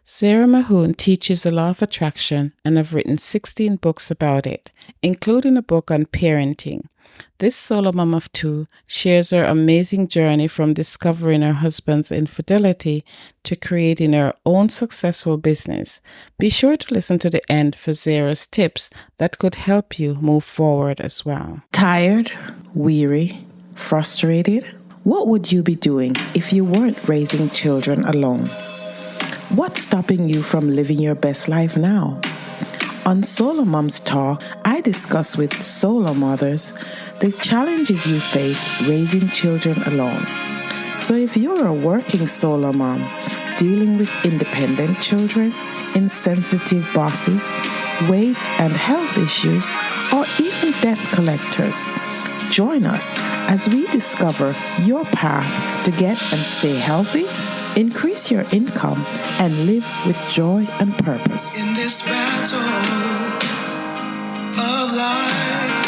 Zahra Mahoon teaches the law of attraction and have written 16 books about it, including a book on parenting. This solo mom of two shares her amazing journey from discovering her husband's infidelity to creating her own successful business. Be sure to listen to the end for Zahra's tips that could help you move forward as well. Tired, weary, frustrated? What would you be doing if you weren't raising children alone? What's stopping you from living your best life now? On SoloMoms Talk, I discuss with solo mothers the challenges you face raising children alone. So if you're a working solo mom dealing with independent children, insensitive bosses, weight and health issues, or even debt collectors, join us as we discover your path to get and stay healthy, increase your income, and live with joy and purpose. In this battle of life,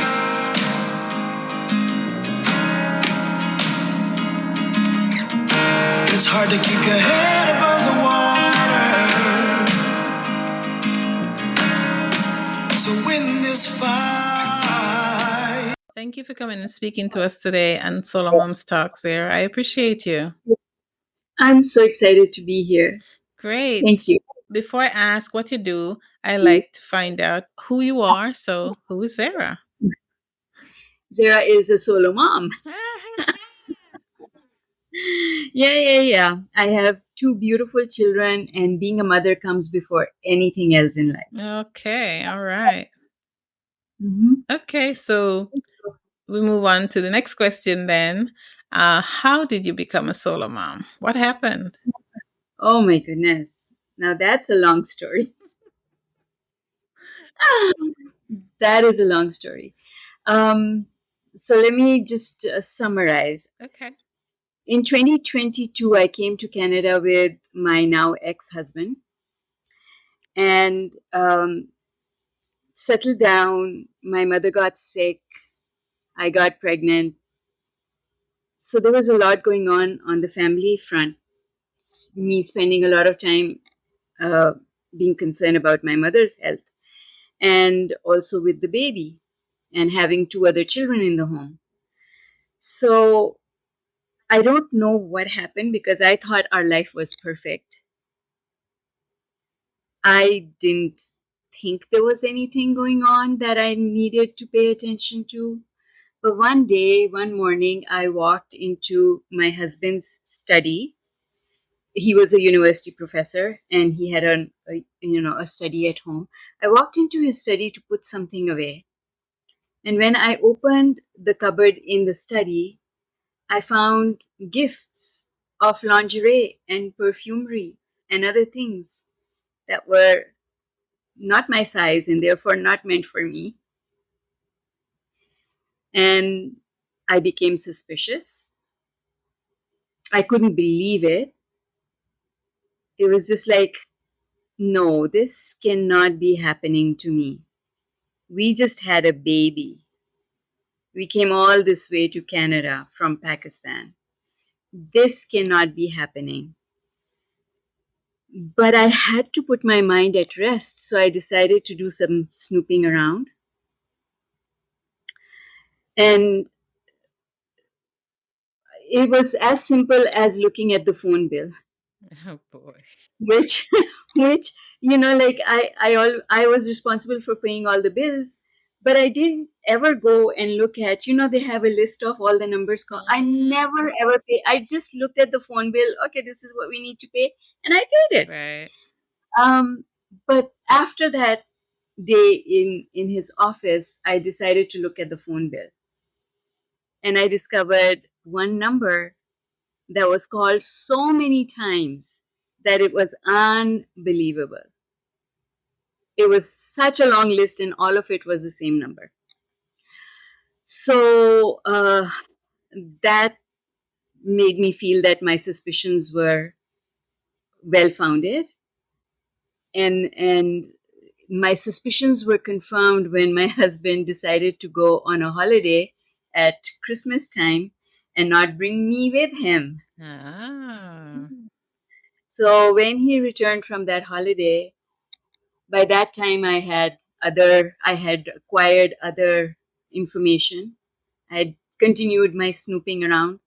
it's hard to keep your head above the water. So win this fight. Thank you for coming and speaking to us today on SoloMoms Talk, Zehra. I appreciate you. I'm so excited to be here. Great. Thank you. Before I ask what you do, I like to find out who you are. So, who is Zehra? Zehra is a solo mom. Yeah. I have two beautiful children, and being a mother comes before anything else in life. Okay, all right. Mm-hmm. Okay, so we move on to the next question then. How did you become a solo mom? What happened? Oh my goodness. Now that's a long story. That is a long story. So let me just summarize. Okay. In 2022, I came to Canada with my now ex-husband and settled down. My mother got sick. I got pregnant. So there was a lot going on the family front. Me spending a lot of time uh, being concerned about my mother's health and also with the baby and having two other children in the home. So I don't know what happened because I thought our life was perfect. I didn't think there was anything going on that I needed to pay attention to. But one day, one morning, I walked into my husband's study. He was a university professor and he had a study at home. I walked into his study to put something away. And when I opened the cupboard in the study, I found gifts of lingerie and perfumery and other things that were not my size and therefore not meant for me. And I became suspicious. I couldn't believe it. It was just like, no, this cannot be happening to me. We just had a baby. We came all this way to Canada from Pakistan. This cannot be happening. But I had to put my mind at rest, so I decided to do some snooping around. And it was as simple as looking at the phone bill. Oh boy. which like I was responsible for paying all the bills, but I didn't ever go and look at, they have a list of all the numbers called. I never ever pay. I just looked at the phone bill. Okay, this is what we need to pay, and I paid it. Right. But after that day in his office, I decided to look at the phone bill, and I discovered one number that was called so many times that it was unbelievable. It was such a long list, and all of it was the same number. So that made me feel that my suspicions were well founded, and my suspicions were confirmed when my husband decided to go on a holiday at Christmas time and not bring me with him. Ah. So when he returned from that holiday, by that time I had acquired other information. I had continued my snooping around,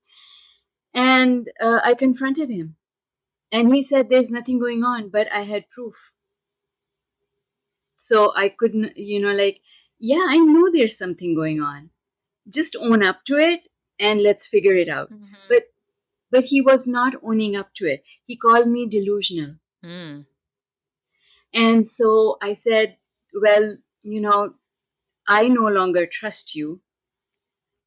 and I confronted him. And he said, "There's nothing going on," but I had proof. So I couldn't, like, yeah, I know there's something going on. Just own up to it and let's figure it out. Mm-hmm. But he was not owning up to it. He called me delusional. Mm. And so I said, "Well, I no longer trust you,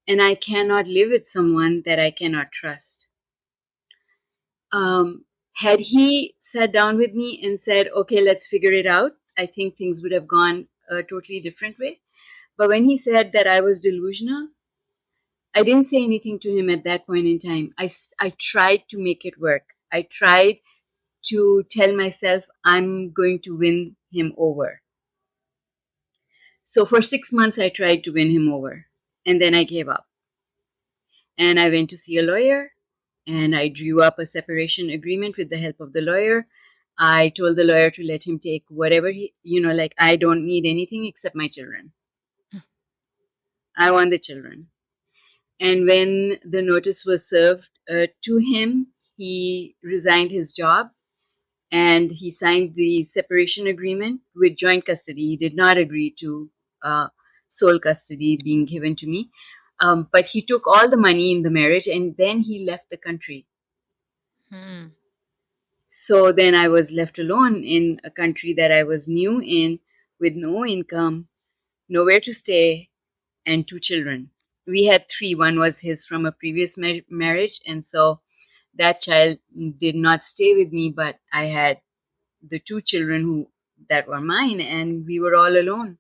and I cannot live with someone that I cannot trust." Had he sat down with me and said, "Okay, let's figure it out," I think things would have gone a totally different way. But when he said that I was delusional, I didn't say anything to him at that point in time. I tried to make it work. I tried to tell myself I'm going to win him over. So for 6 months, I tried to win him over. And then I gave up. And I went to see a lawyer and I drew up a separation agreement with the help of the lawyer. I told the lawyer to let him take whatever like, I don't need anything except my children. I want the children. And when the notice was served to him, he resigned his job and he signed the separation agreement with joint custody. He did not agree to sole custody being given to me. But he took all the money in the marriage and then he left the country. Mm. So then I was left alone in a country that I was new in with no income, nowhere to stay, and two children. We had three. One was his from a previous marriage. And so that child did not stay with me, but I had the two children that were mine, and we were all alone.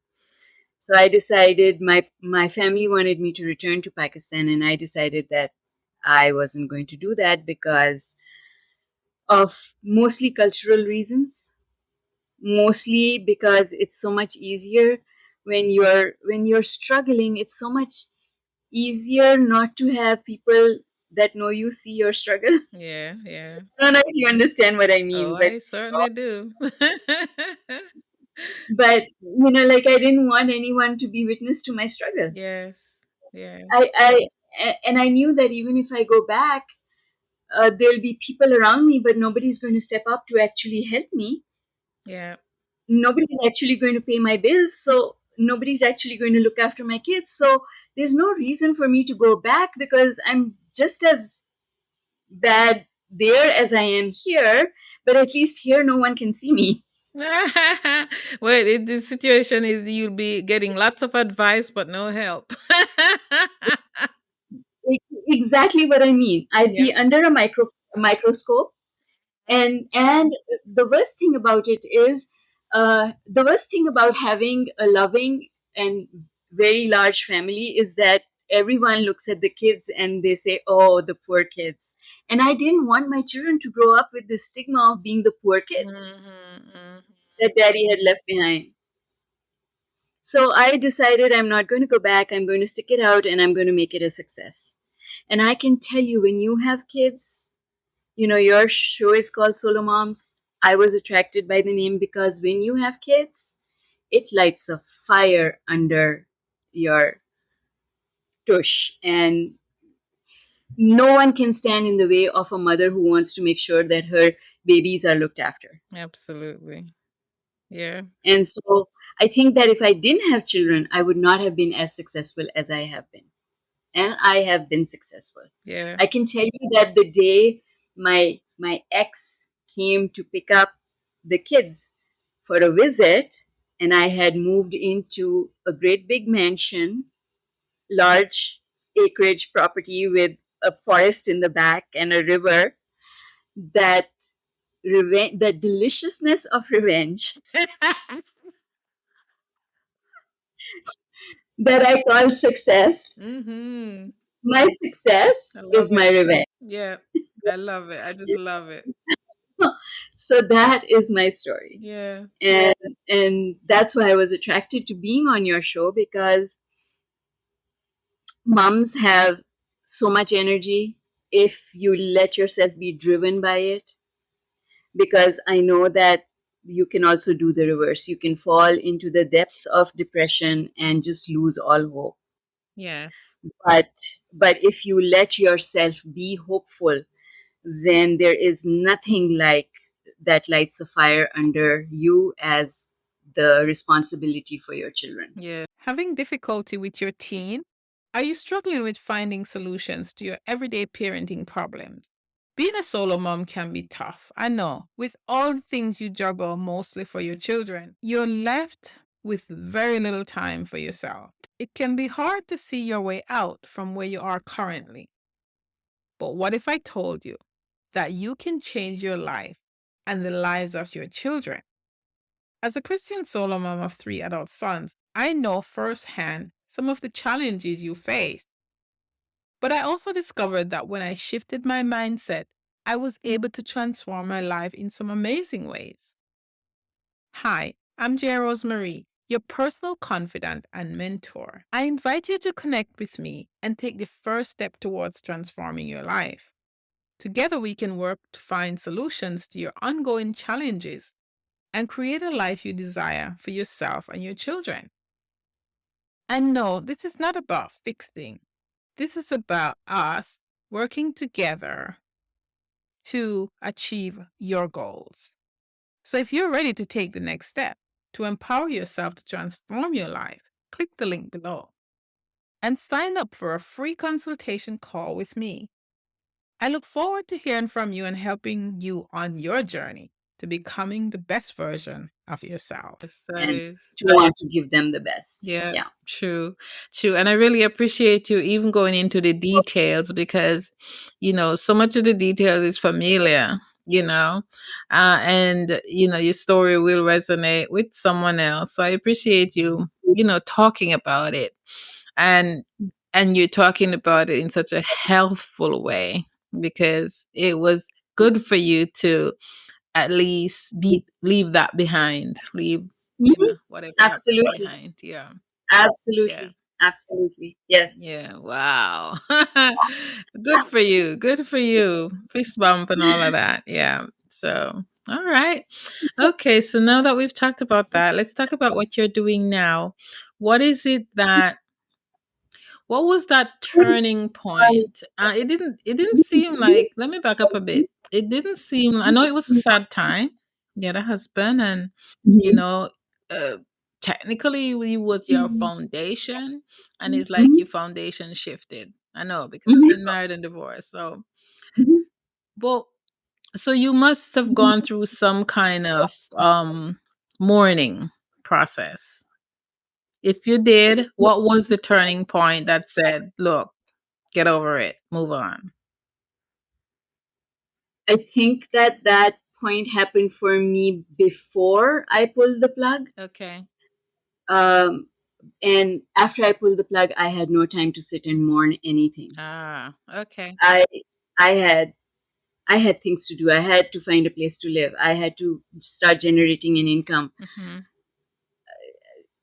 So I decided my family wanted me to return to Pakistan, and I decided that I wasn't going to do that because of mostly cultural reasons, mostly because it's so much easier when you're struggling. It's so much easier not to have people that know you see your struggle. Yeah, yeah. I don't know if you understand what I Oh, mean, I certainly do. but like, I didn't want anyone to be witness to my struggle. Yes. Yeah. And I knew that even if I go back, there'll be people around me, but nobody's going to step up to actually help me. Yeah. Nobody's actually going to pay my bills, so nobody's actually going to look after my kids. So there's no reason for me to go back because I'm just as bad there as I am here, but at least here no one can see me. Well, the situation is you'll be getting lots of advice, but no help. Exactly what I mean. I'd Yeah. be under a microscope. And the worst thing about it is, the worst thing about having a loving and very large family is that everyone looks at the kids and they say, "Oh, the poor kids." And I didn't want my children to grow up with the stigma of being the poor kids Mhm, that daddy had left behind. So I decided I'm not going to go back. I'm going to stick it out and I'm going to make it a success. And I can tell you, when you have kids, your show is called SoloMoms. I was attracted by the name because when you have kids, it lights a fire under your tush. And no one can stand in the way of a mother who wants to make sure that her babies are looked after. absolutely. Yeah. And so I think that if I didn't have children, I would not have been as successful as I have been. And I have been successful. Yeah. I can tell you that the day my ex came to pick up the kids for a visit, and I had moved into a great big mansion, large acreage property with a forest in the back and a river, that the deliciousness of revenge that I call success. Mhm. My I success love is my it. revenge. Yeah. I love it. I just love it. So that is my story. Yeah. and and that's why I was attracted to being on your show, because moms have so much energy if you let yourself be driven by it. because I know that you can also do the reverse. You can fall into the depths of depression and just lose all hope. Yes. But if you let yourself be hopeful, then there is nothing like that lights a fire under you as the responsibility for your children. Yeah. Having difficulty with your teen? Are you struggling with finding solutions to your everyday parenting problems? Being a solo mom can be tough. I know. With all the things you juggle mostly for your children, you're left with very little time for yourself. It can be hard to see your way out from where you are currently. But what if I told you that you can change your life and the lives of your children? As a Christian solo mom of 3 adult sons, I know firsthand some of the challenges you face. But I also discovered that when I shifted my mindset, I was able to transform my life in some amazing ways. Hi, I'm Rosemarie, your personal confidant and mentor. I invite you to connect with me and take the first step towards transforming your life. Together, we can work to find solutions to your ongoing challenges and create a life you desire for yourself and your children. And no, this is not about fixing. This is about us working together to achieve your goals. So if you're ready to take the next step to empower yourself to transform your life, click the link below and sign up for a free consultation call with me. I look forward to hearing from you and helping you on your journey to becoming the best version of yourself. Yes, that And is. to want to give them the best. Yeah, Yeah. true, true. And I really appreciate you even going into the details because, so much of the details is familiar, and, your story will resonate with someone else. So I appreciate you, talking about it and, you're talking about it in such a healthful way because it was good for you to at least leave that behind, leave, Mhm. whatever happened Absolutely. behind. Yeah. Yeah. Absolutely. Absolutely. Yes. Yeah. Wow. Good for you. Good for you. Fist bump and all of that. Yeah. So, all right. Okay. So now that we've talked about that, let's talk about what you're doing now. What is it that, what was that turning point? It didn't seem like, let me back up a bit. It didn't seem, I know it was a sad time. You had a husband and, you Mhm. know, uh, technically he was your foundation and it's like Mhm. your foundation shifted. I know because I've Mhm. been married and divorced. So, Mhm. but so you must have gone through some kind of mourning process. If you did, what was the turning point that said, look, get over it, move on? I think that that point happened for me before I pulled the plug. Okay. Um, and after I pulled the plug, I had no time to sit and mourn anything. Ah, okay. I I had I had things to do. I had to find a place to live. I had to start generating an income. Mhm.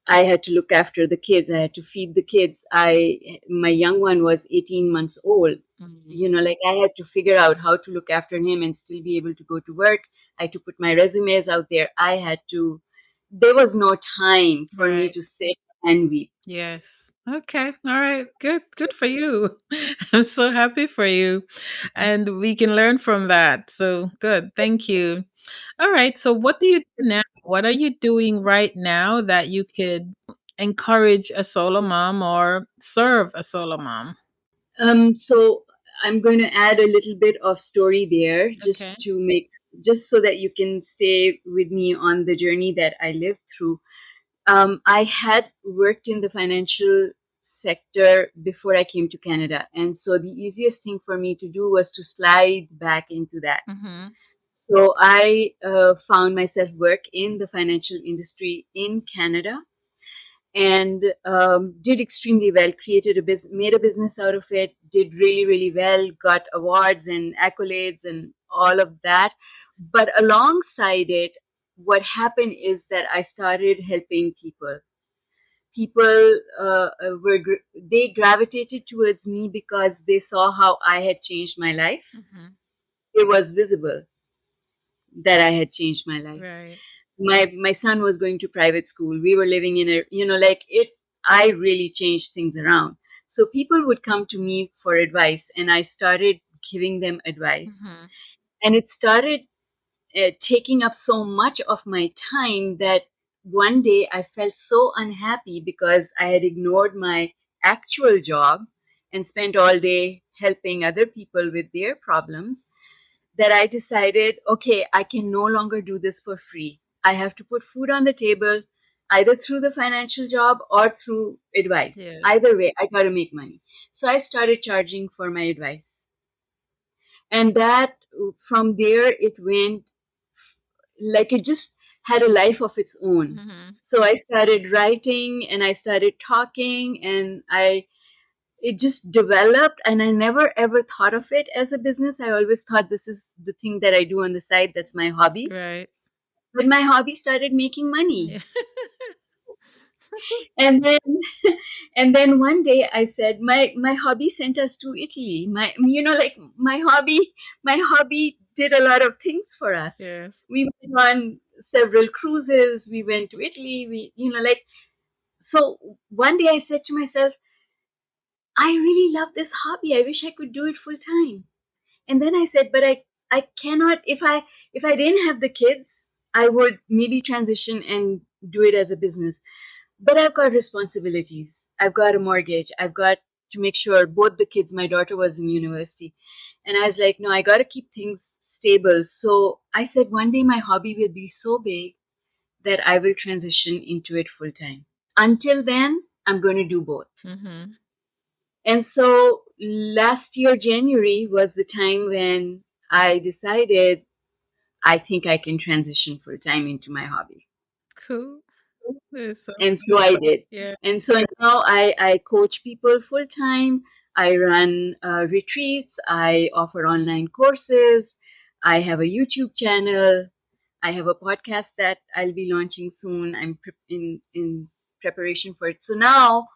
I had to look after the kids. I had to feed the kids. My young one was 18 months old. Mhm. You know, like I had to figure out how to look after him and still be able to go to work. I had to put my resumes out there. There was no time for me Right. to sit and weep. Yes. Okay. All right. Good. Good for you. I'm so happy for you. And we can learn from that. So good. Thank you. All right. So what do you do now? What are you doing right now that you could encourage a solo mom or serve a solo mom? So I'm going to add a little bit of story there Okay. just so that you can stay with me on the journey that I lived through. I had worked in the financial sector before I came to Canada. And so the easiest thing for me to do was to slide back into that. Mm-hmm. So I found myself work in the financial industry in Canada and did extremely well. Created a business, made a business out of it. Did really, really well. Got awards and accolades and all of that. But alongside it, what happened is that I started helping people. People they gravitated towards me because they saw how I had changed my life. Mm-hmm. It was visible. that I had changed my life. Right. My son was going to private school. We were living in a, like it, I really changed things around. So people would come to me for advice, and I started giving them advice. Mm-hmm. And it started taking up so much of my time that one day I felt so unhappy because I had ignored my actual job and spent all day helping other people with their problems, that I decided, okay, I can no longer do this for free. I have to put food on the table, either through the financial job or through advice. Yes. Either way, I got to make money. So I started charging for my advice. And that, from there, it went like it just had a life of its own. Mm-hmm. So I started writing and I started talking, and it just developed, and I never ever thought of it as a business. I always thought this is the thing that I do on the side, that's my hobby. Right. But my hobby started making money. Yeah. And then and then one day I said, my hobby sent us to Italy. My, like, my hobby did a lot of things for us. Yes. We went on several cruises, we went to Italy, like, so one day I said to myself, I really love this hobby. I wish I could do it full time. And then I said, but I cannot. If I didn't have the kids, I would maybe transition and do it as a business. But I've got responsibilities. I've got a mortgage. I've got to make sure both the kids. My daughter was in university, and I was like, no, I got to keep things stable. So I said, one day my hobby will be so big that I will transition into it full time. Until then, I'm going to do both. Mm-hmm. And so last year, January, was the time when I decided I think I can transition full time into my hobby. Cool. It's so And so I did. yeah. And so now I coach people full time. I run retreats. I offer online courses. I have a YouTube channel. I have a podcast that I'll be launching soon. I'm in preparation for it. So now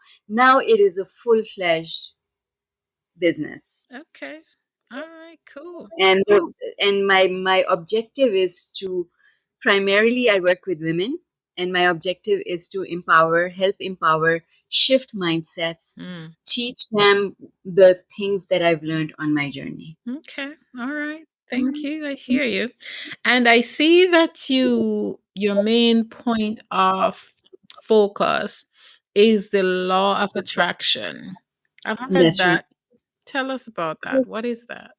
it is a full-fledged business. Okay. All right. Cool. and and my objective is to, primarily I work with women, and my objective is to help empower, shift mindsets, Mm. teach them the things that I've learned on my journey. Okay. All right. Thank you. I hear you. And I see that your main point of focus is the law of attraction. I've heard That's right. that. Tell us about that. What is that?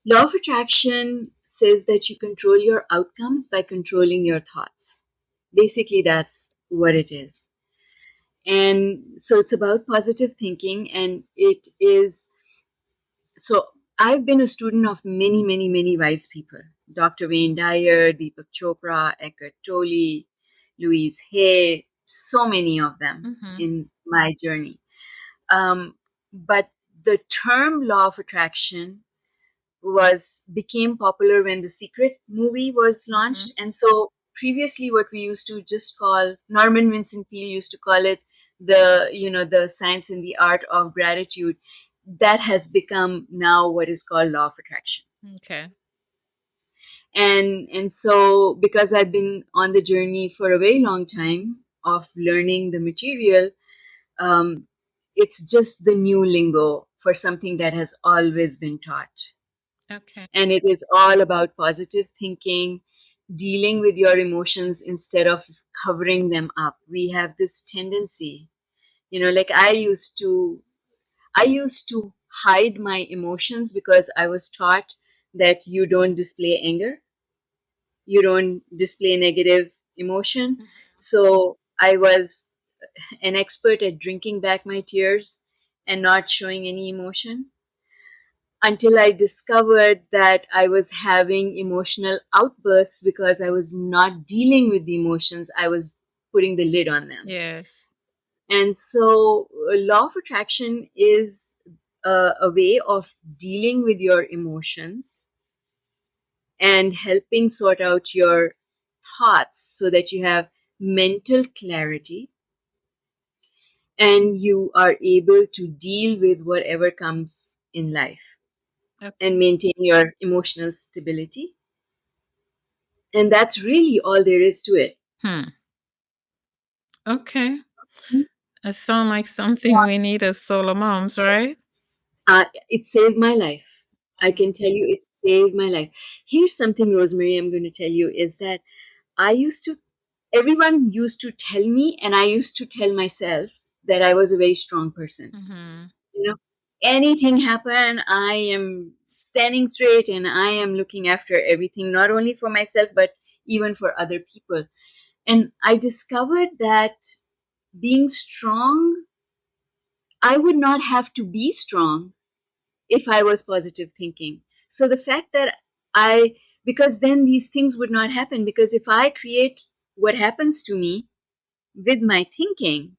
Law of attraction says that you control your outcomes by controlling your thoughts. Basically, that's what it is. And so it's about positive thinking, and it is. So I've been a student of many, many, many wise people. Dr. Wayne Dyer, Deepak Chopra, Eckhart Tolle, Louise Hay, so many of them Mm-hmm. in my journey. But the term law of attraction became popular when the Secret movie was Mm-hmm. launched. And so previously, what we used to just call, Norman Vincent Peale used to call it, the science and the art of gratitude, that has become now what is called law of attraction. Okay. And so, because I've been on the journey for a very long time of learning the material, um, it's just the new lingo for something that has always been taught. Okay. And it is all about positive thinking, dealing with your emotions instead of covering them up. We have this tendency, like I used to hide my emotions because I was taught that you don't display anger, you don't display negative emotion. Mhm. So I was an expert at drinking back my tears and not showing any emotion, until I discovered that I was having emotional outbursts because I was not dealing with the emotions, I was putting the lid on them. Yes. And so, law of attraction is a way of dealing with your emotions and helping sort out your thoughts so that you have mental clarity and you are able to deal with whatever comes in life Okay. and maintain your emotional stability. And that's really all there is to it. Hmm. Okay. That sounds like something we need as solo moms, right? It saved my life. I Mm. can tell you it saved my life. Here's something, Rosemary, I'm going to tell you is that I used to, everyone used to tell me, and I used to tell myself that I was a very strong person. Mm-hmm. You know, anything happen, I am standing straight and I am looking after everything, not only for myself, but even for other people. And I discovered that being strong, I would not have to be strong if I was positive thinking. So the fact that because then these things would not happen, because if I create what happens to me with my thinking,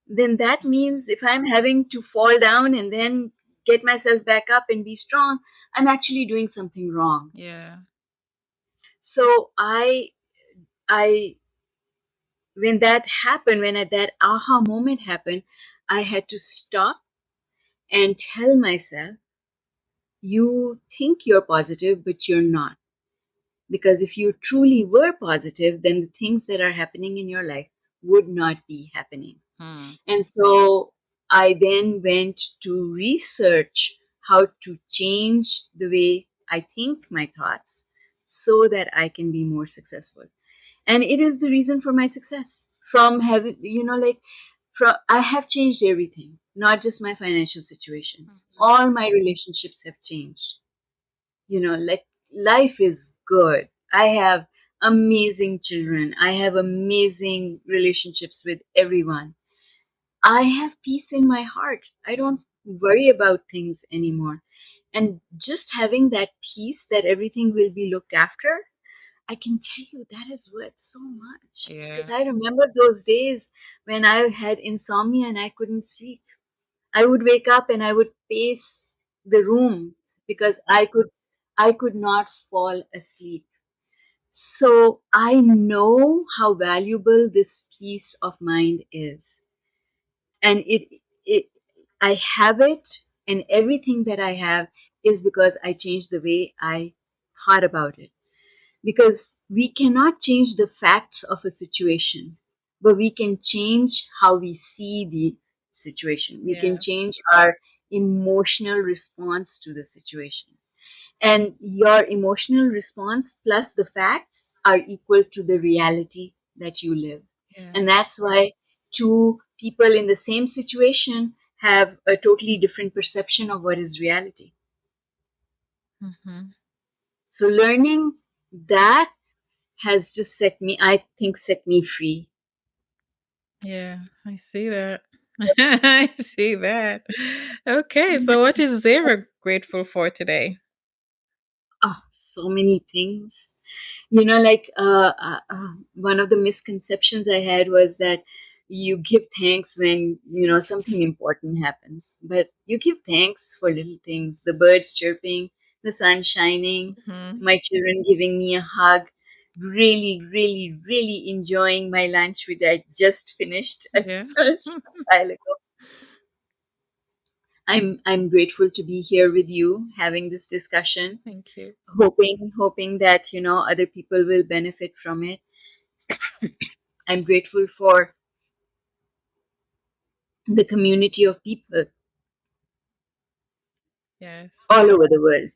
then that means if I'm having to fall down and then get myself back up and be strong, I'm actually doing something wrong. Yeah. So I, when that happened, when that aha moment happened, I had to stop and tell myself, you think you're positive, but you're not. Because if you truly were positive, then the things that are happening in your life would not be happening. Hmm. And so I then went to research how to change the way I think my thoughts so that I can be more successful. And it is the reason for my success. From having, I have changed everything, not just my financial situation. All my relationships have changed. Like life is good. I have amazing children. I have amazing relationships with everyone. I have peace in my heart. I don't worry about things anymore. And just having that peace that everything will be looked after, I can tell you that is worth so much. Because Yeah. I remember those days when I had insomnia and I couldn't sleep. I would wake up and I would pace the room because I could not fall asleep. So I know how valuable this peace of mind is. And it I have it, and everything that I have is because I changed the way I thought about it. Because we cannot change the facts of a situation, but we can change how we see the situation. We can Yeah. change our emotional response to the situation. And your emotional response plus the facts are equal to the reality that you live. Yeah. And that's why two people in the same situation have a totally different perception of what is reality. Mm-hmm. So learning that has just I think, set me free. Yeah. I see that. I see that. Okay. So, what is Zehra grateful for today? Oh, so many things. One of the misconceptions I had was that you give thanks when, something important happens. But you give thanks for little things, the birds chirping, the sun shining, Hmm. my children giving me a hug, really, really, really enjoying my lunch, which I just finished a Yeah. while ago. I'm grateful to be here with you having this discussion, Thank you. hoping that other people will benefit from it. I'm grateful for the community of people Yes. all over the world.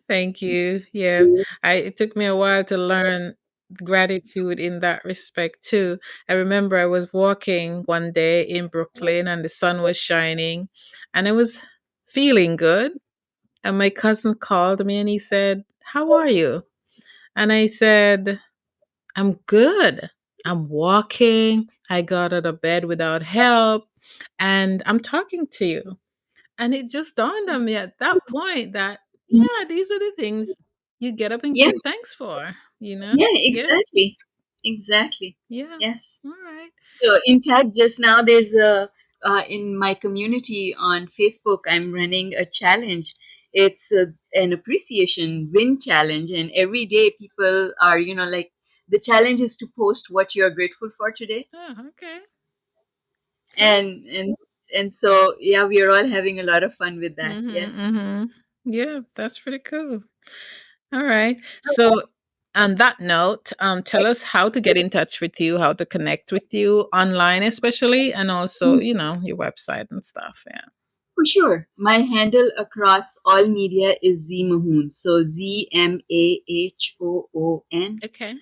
Thank you. Yeah. It took me a while to learn gratitude in that respect too. I remember I was walking one day in Brooklyn and the sun was shining and I was feeling good. And my cousin called me and he said, "How are you?" And I said, "I'm good. I'm walking. I got out of bed without help and I'm talking to you." And it just dawned on me at that point that, yeah, these are the things you get up and Yeah, give thanks for, you know? yeah, Yeah, exactly. Exactly. yeah. Yes. All right. So, in fact, just now there's in my community on Facebook, I'm running a challenge. It's an appreciation win challenge. And every day people are, the challenge is to post what you're grateful for today. Oh, okay. Cool. And so, yeah, we are all having a lot of fun with that. Mm-hmm, Yes. mm-hmm. Yeah, that's pretty cool. All right. So, on that note, tell us how to get in touch with you, how to connect with you online, especially, and also, your website and stuff. Yeah. For sure. My handle across all media is Z Mahoon. So ZMAHOON. Okay.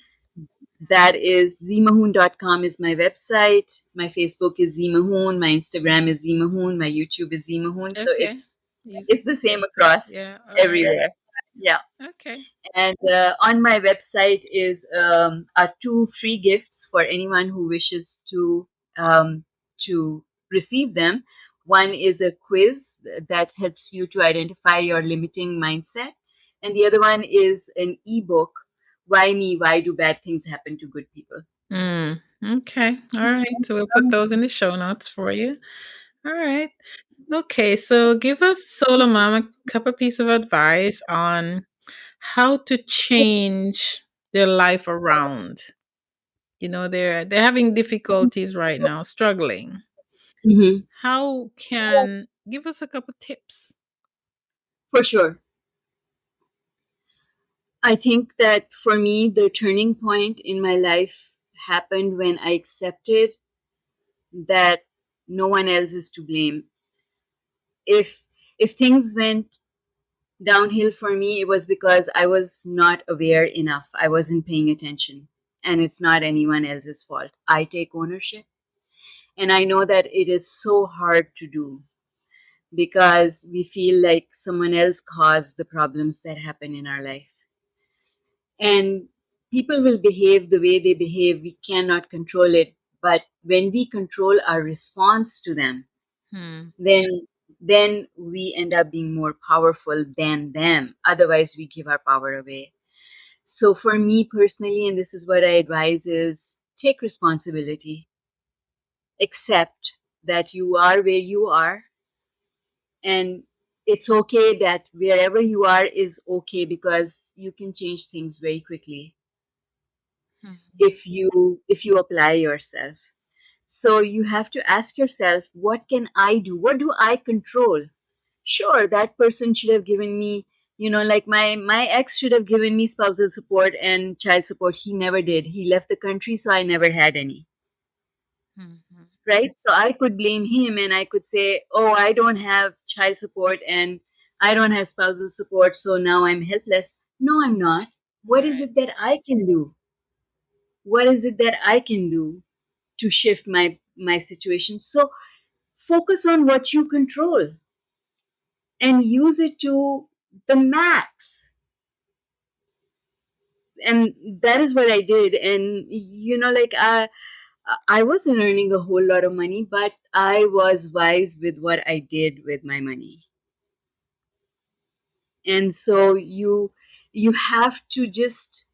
That is zmahoon.com is my website. My Facebook is Z Mahoon. My Instagram is Z Mahoon. My YouTube is Z Mahoon. So Okay. it's Easy. the same across Yeah. All right. everywhere. Yeah. Okay. And on my website is are two free gifts for anyone who wishes um, to receive them. One is a quiz that helps you to identify your limiting mindset, and the other one is an ebook. Why me? Why do bad things happen to good people? Mm, okay. All right. So we'll put those in the show notes for you. All right. Okay. So give us, Solo Mom, a couple piece of advice on how to change their life around. They're having difficulties right now, struggling. Hmm. How can give us a couple tips? For sure. I think that for me, the turning point in my life happened when I accepted that no one else is to blame. If things went downhill for me, it was because I was not aware enough. I wasn't paying attention. And it's not anyone else's fault. I take ownership. And I know that it is so hard to do because we feel like someone else caused the problems that happen in our life. And people will behave the way they behave. We cannot control it. But when we control our response to them, Hmm. then we end up being more powerful than them. Otherwise, we give our power away. So for me personally, and this is what I advise, is take responsibility. Accept that you are where you are, and it's okay that wherever you are is okay, because you can change things very quickly Mhm. if you apply yourself. So you have to ask yourself, what can I do? What do I control? Sure, that person should have given me, like my ex should have given me spousal support and child support. He never did. He left the country, so I never had any. Mhm. Right? So I could blame him and I could say, oh, I don't have child support and I don't have spousal support, so now I'm helpless. No, I'm not. What is Right. it that I can do? What is it that I can do to shift my situation? So focus on what you control and use it to the max. And that is what I did. And like I wasn't earning a whole lot of money, but I was wise with what I did with my money. And so you have to just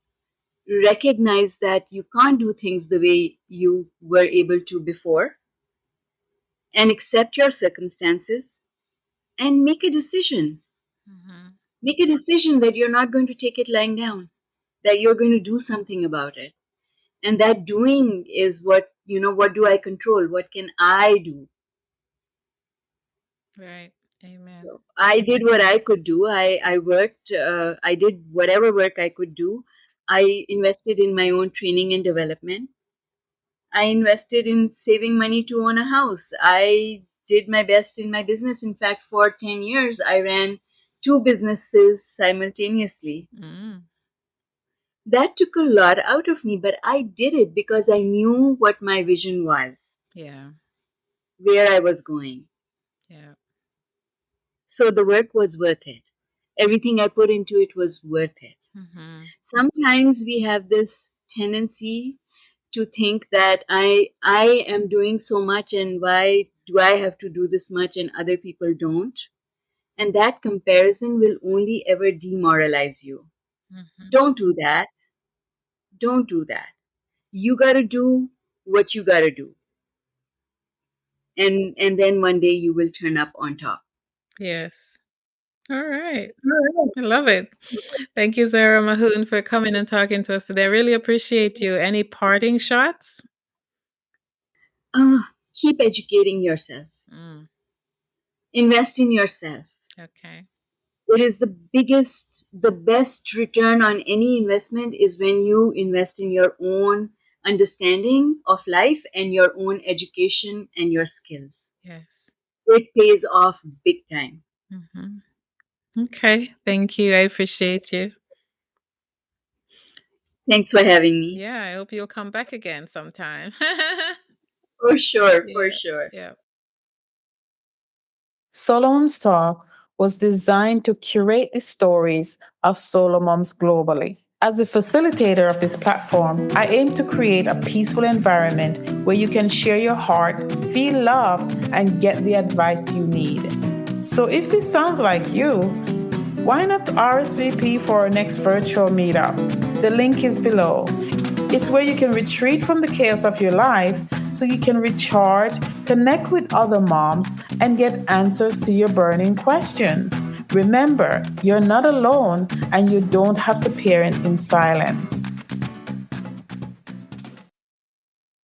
recognize that you can't do things the way you were able to before, and accept your circumstances and make a decision. Mhm. Make a decision that you're not going to take it lying down, that you're going to do something about it. And that doing is what do I control? What can I do? Right. Amen. So I did what I could do. I worked, I did whatever work I could do. I invested in my own training and development. I invested in saving money to own a house. I did my best in my business. In fact, for 10 years, I ran two businesses simultaneously. Mm. That took a lot out of me, but I did it because I knew what my vision was, Yeah. where I was going. Yeah. So the work was worth it. Everything I put into it was worth it. Mhm. Sometimes we have this tendency to think that I am doing so much and why do I have to do this much and other people don't? And that comparison will only ever demoralize you. Mhm. Don't do that. Don't do that. You got to do what you got to do. And then one day you will turn up on top. Yes. All right. I love it. Thank you, Zahra Mahoon, for coming and talking to us today. I really appreciate you. Any parting shots? Keep educating yourself. Mm, Invest in yourself. okay. It is the best return on any investment is when you invest in your own understanding of life and your own education and your skills. Yes. It pays off big time. Hmm. Okay. Thank you. I appreciate you. Thanks for having me. Yeah. I hope you'll come back again sometime. For sure, for Yeah. sure. Yeah. SoloMoms Talk was designed to curate the stories of solo moms globally. As a facilitator of this platform, I aim to create a peaceful environment where you can share your heart, feel loved, and get the advice you need. So if this sounds like you, why not RSVP for our next virtual meetup? The link is below. It's where you can retreat from the chaos of your life so you can recharge, connect with other moms, and get answers to your burning questions. Remember, you're not alone and you don't have to parent in silence.